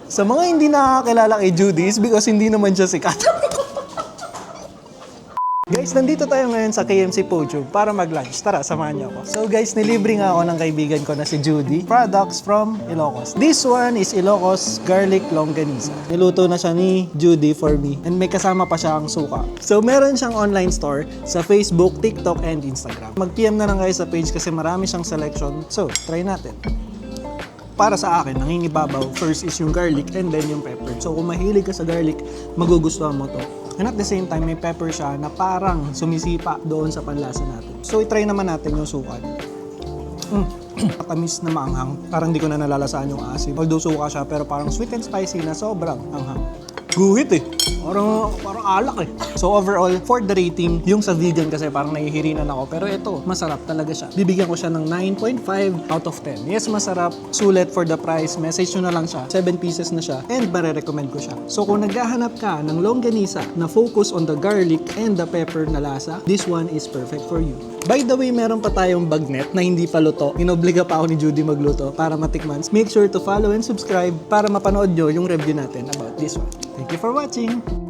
Sa mga hindi nakakilala kay Judy is because hindi naman siya sikat. Guys, nandito tayo ngayon sa KMC Podium para mag-lunch. Tara, samahan niyo ako. So guys, nilibre nga ako ng kaibigan ko na si Judy. Products from Ilocos. This one is Ilocos Garlic Longganisa. Niluto na siya ni Judy for me. And may kasama pa siyang suka. So meron siyang online store sa Facebook, TikTok, and Instagram. Mag-PM na lang kayo sa page kasi marami siyang selection. So, try natin. Para sa akin, nangingibabaw, first is yung garlic and then yung pepper. So kung mahilig ka sa garlic, magugustuhan mo to. And at the same time, may pepper siya na parang sumisipa doon sa panlasa natin. So i-try naman natin yung suka. Matamis na maanghang. Parang di ko na nalalasaan yung asin. Although suka siya, pero parang sweet and spicy na sobrang anghang. Guhit eh. Parang alak eh. So overall, for the rating, yung sa vegan kasi parang nahihirinan ako. Pero ito, masarap talaga siya. Bibigyan ko siya ng 9.5 out of 10. Yes, masarap. Sulit for the price. Message nyo na lang siya. 7 pieces na siya. And marirecommend ko siya. So kung naghahanap ka ng longganisa na focus on the garlic and the pepper na lasa, this one is perfect for you. By the way, meron pa tayong bagnet na hindi pa luto. Inobliga pa ako ni Judy magluto para matikman. Make sure to follow and subscribe para mapanood nyo yung review natin about this one. Thank you for watching!